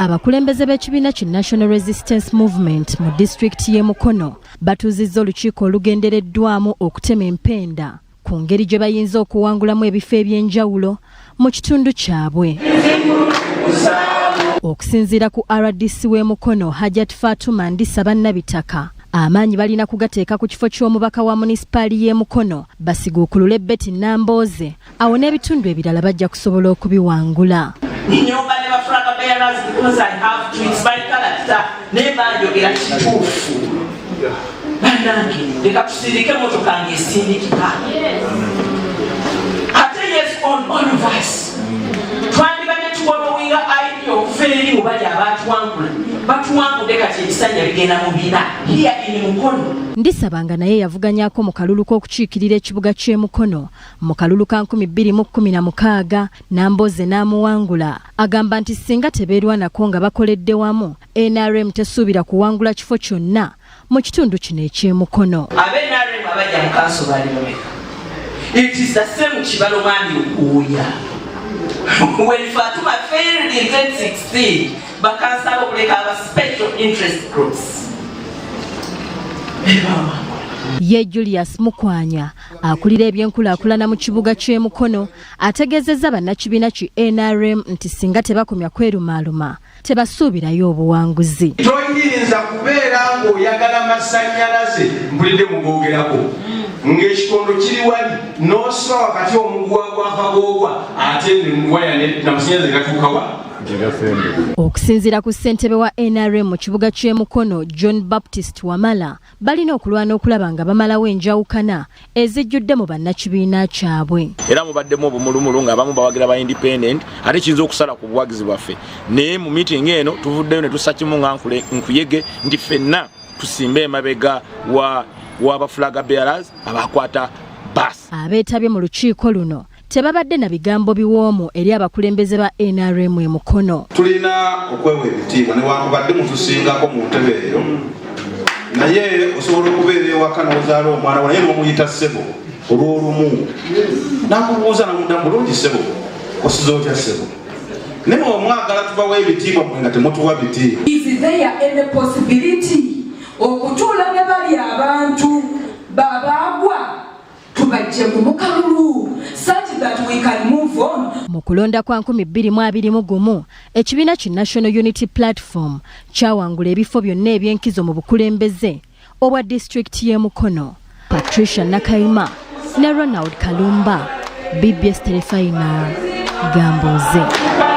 Abakulembeze b'ekibiina ki National Resistance Movement mu disitulikiti y'e Mukono batuuzizza olukiiko olugendereddwamu okutema empenda ku ngeri gye bayinza okuwangulamu ebifo eby'enjawulo mu kitundu kyabwe. Okusinziira ku RDC w'e Mukono Hajat Fatuma Ndisa bannabitaka, amaanyi balina kugateeka ku kifo ky'omubaka wa munisipaali y'e Mukono basiguukulule Betty Nambooze, awo n'ebitundu ebirala bajja kusobola okubiwangula. Inyumba ne bafulaga bearers because I have to, it's my character. Neba njogera kituufu. Bannange leka tusirike motoka nge esindikika. Ate yes on all of us. Twandibadde tuwabawinga idea okufa eri mu bali abatuwangula. Batuwangudde kati ebisanja bigenda mu bina. Here in Mukono. Ndisabanga naye yavuganyako mu kalulu k'okukiikirira ekibuga ky'e Mukono mu kalulu ka 2016 Nambooze n'amuwangula. Agamba nti singa tebeerwanako nga bakoledde wamu, NRM tesuubira kuwangula kifo kyonna mu kitundu kino eky'e Mukono. NRM abajja mu kanso bali bameka. It is the same kibalo mwami okuuya. When Fatuma failed in 2016, bakansaba okuleka aba special interest groups. Ye Julius Mukwanya akulira ebyenkulaakulana mu kibuga ky'e Mukono ategeezezza bannakibiina ki NRM nti singa tebakomya kwerumaaluma tebasuubirayo obuwanguzi. Toyinza kubeera ng'oyagala masannyalaze mpulidde mugoogerako ng'ekikondo kiri wali n'osiba wakati omuguwa gw'akagoogwa ate waya n'amasannyalaze gatuuka wa. Okusinziira ku ssentebe wa NRM mu kibuga ky'e Mukono John Baptist Wamala, balina okulwana okulaba nga bamalawo enjawukana ezijjudde mu bannakibiina kyabwe. Era mubaddemu obumulumulu ng'abamu bawagira ba independent ate kiyinza okusala ku buwagizi bwaffe. Naye mu meeting eno tuvuddeyo ne tusakimu nga nkuyege nti ffenna tusimbe emabega w'abafulaga bearers abakwata bus. Abeetabye mu lukiiko luno tebabadde na bigambo biwoomu eri abakulembeze ba NRM e Mukono. Tulina okwewa ebitiibwa newankubadde mutusingako mu ntebe eyo, naye osobola okubeera ewaka n'ozaala omwana wo naye n'omuyita ssebo olw'olumu n'akubuuza namudda bulungi ssebo osize otya ssebo, naye omwagala tubawa ebitiibwa mwe nga temutuwa bitiibwa. Is there any possibility okutuula ne bali abantu babaagwa tubajje mu mukalulu such that we can move on. Mu kulonda kwa 2021 ekibiina ki National Unity Platform kyawangula ebifo byonna eby'enkizo mu bukulembeze obwa disitulikiti y'e Mukono. Patricia Nakayima ne Ronald Kalumba, BBS Telefina, Gambooze.